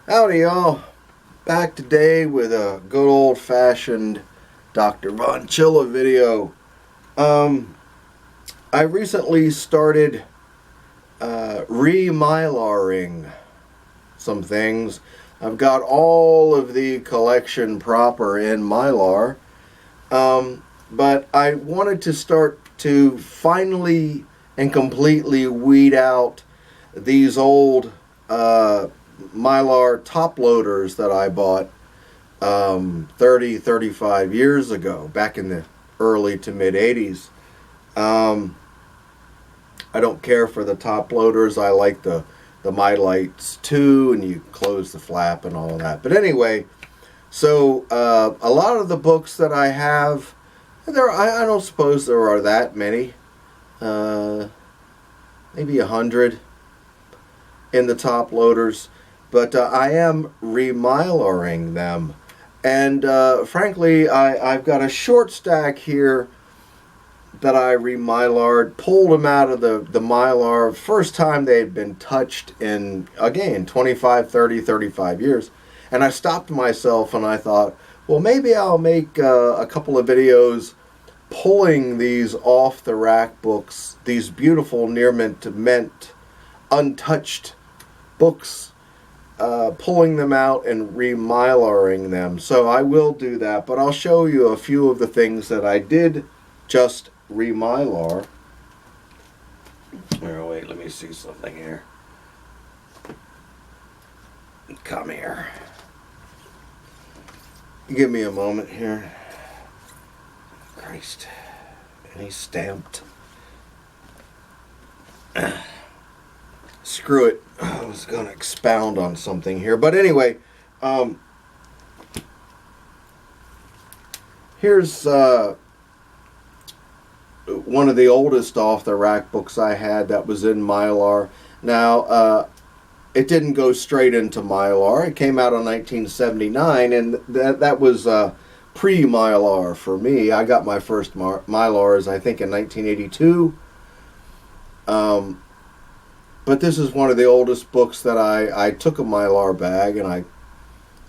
Howdy, y'all. Back today with a good old-fashioned Dr. Von Chilla video. I recently started Re-Mylaring some things. I've got all of the collection proper in Mylar, but I wanted to start to finally and completely weed out these old Mylar top loaders that I bought 35 years ago, back in the early to mid 80s. I don't care for the top loaders. I like the Mylights too, and you close the flap and all that. But anyway, so a lot of the books that I have, I don't suppose there are that many, maybe 100 in the top loaders. But I am Re-Mylaring them. And frankly, I've got a short stack here that I Re-Mylared, pulled them out of the Mylar. First time they had been touched in, again, 25, 30, 35 years. And I stopped myself and I thought, well, maybe I'll make a couple of videos pulling these off the rack books, these beautiful near mint untouched books, pulling them out and Re-Mylaring them. So I will do that, but I'll show you a few of the things that I did just Re-Mylar. Oh, wait, let me see something here. Come here. Give me a moment here. Christ. And he's stamped. Screw it. I was going to expound on something here. But anyway, here's one of the oldest off-the-rack books I had that was in Mylar. Now, it didn't go straight into Mylar. It came out in 1979, and that was pre-Mylar for me. I got my first Mylars, I think, in 1982. But this is one of the oldest books that I took a Mylar bag and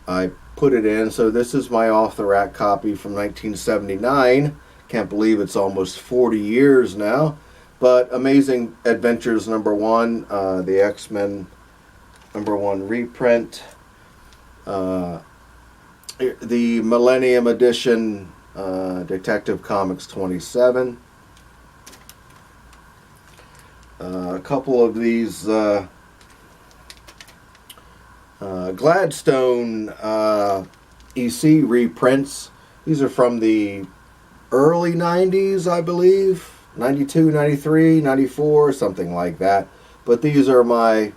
I put it in. So this is my off-the-rack copy from 1979. Can't believe it's almost 40 years now. But Amazing Adventures #1, the X-Men #1 reprint, the Millennium Edition, Detective Comics 27. A couple of these Gladstone EC reprints. These are from the early 90s, I believe. 92, 93, 94, something like that. But these are my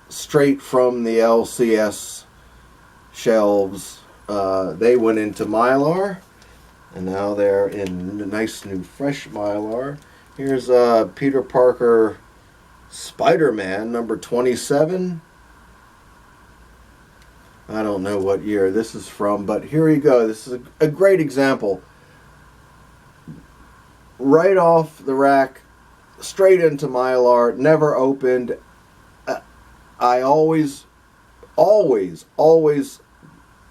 straight from the LCS shelves. They went into Mylar, and now they're in nice new fresh Mylar. Here's Peter Parker Spider-Man #27. I don't know what year this is from, but here you go. This is a great example. Right off the rack, straight into Mylar, never opened. I always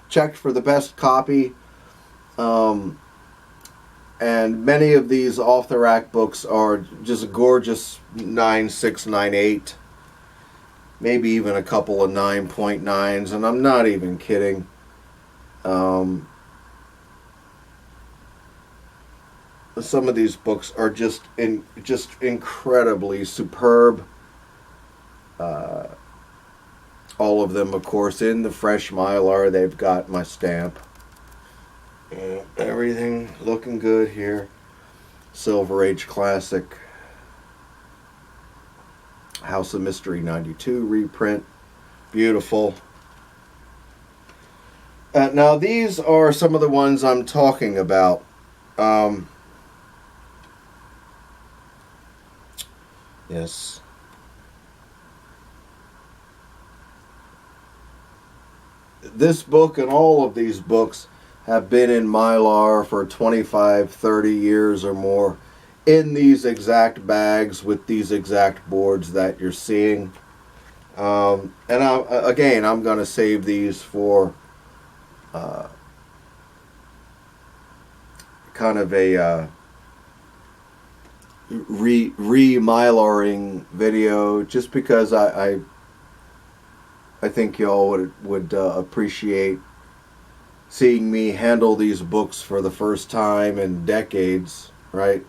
checked for the best copy. And many of these off-the-rack books are just gorgeous 9.6, 9.8. Maybe even a couple of 9.9s, and I'm not even kidding. Some of these books are just incredibly superb. All of them, of course, in the fresh Mylar. They've got my stamp. Everything looking good here. Silver Age Classic. House of Mystery 92 reprint. Beautiful. Now these are some of the ones I'm talking about. Yes. This book and all of these books have been in Mylar for 25, 30 years or more, in these exact bags with these exact boards that you're seeing. And I'm going to save these for kind of a re-mylaring video, just because I think y'all would appreciate seeing me handle these books for the first time in decades, right?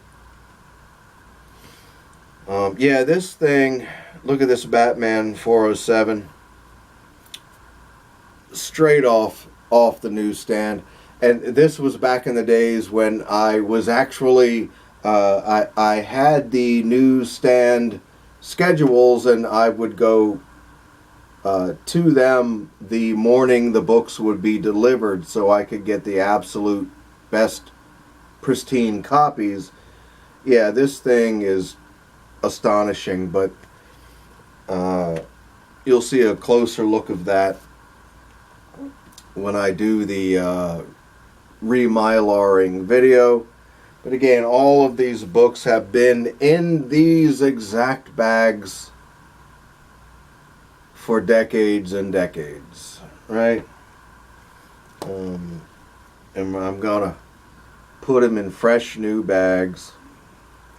Yeah, this thing, look at this Batman 407, straight off the newsstand. And this was back in the days when I was actually, I had the newsstand schedules, and I would go to them the morning the books would be delivered, so I could get the absolute best pristine copies. Yeah, this thing is astonishing, but you'll see a closer look of that when I do the re-mylaring video. But again, all of these books have been in these exact bags for decades and decades, right? And I'm gonna put them in fresh new bags,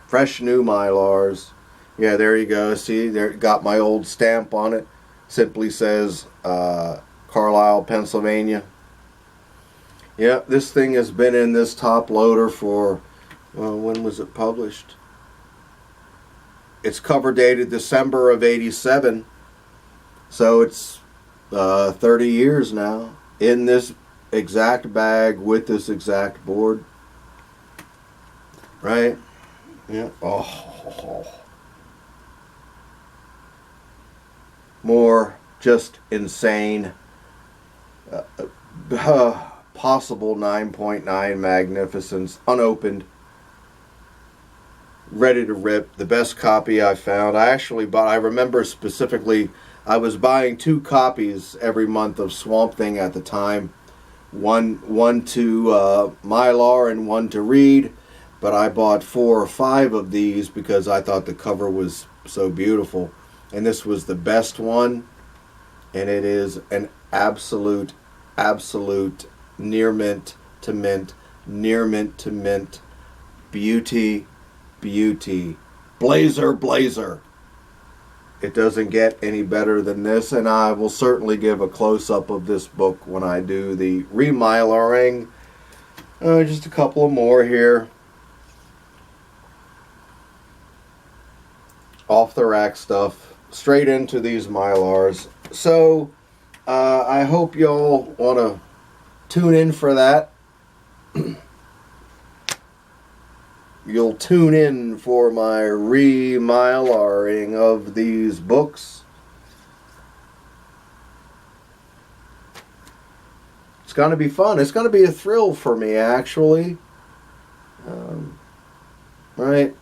fresh new Mylars. Yeah, there you go. See, there, got my old stamp on it. Simply says Carlisle, Pennsylvania. Yeah, this thing has been in this top loader for, well, when was it published? It's cover dated December of '87. So it's 30 years now in this exact bag with this exact board. Right? Yeah. Oh. More just insane. Possible 9.9 magnificence, unopened, ready to rip. The best copy I found. I actually bought, I remember specifically, I was buying 2 copies every month of Swamp Thing at the time. One to Mylar and one to read. But I bought 4 or 5 of these because I thought the cover was so beautiful. And this was the best one. And it is an absolute near mint to mint, near mint to mint, beauty. Blazer. It doesn't get any better than this, and I will certainly give a close-up of this book when I do the re-mylaring. Just a couple of more here. Off the rack stuff, straight into these Mylars. So, I hope y'all want to tune in for that. You'll tune in for my re-mylaring of these books. It's going to be fun. It's going to be a thrill for me, actually. Right?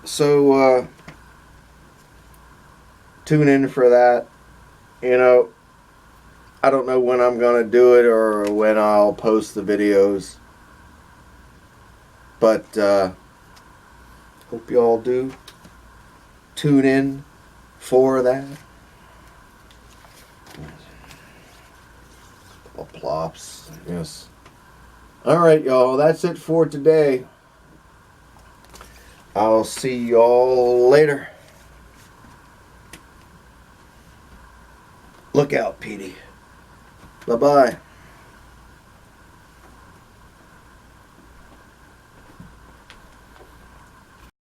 So, tune in for that. You know, I don't know when I'm going to do it or when I'll post the videos. But hope you all do tune in for that. Plops, yes. All right, y'all. That's it for today. I'll see y'all later. Look out, Petey. Bye-bye.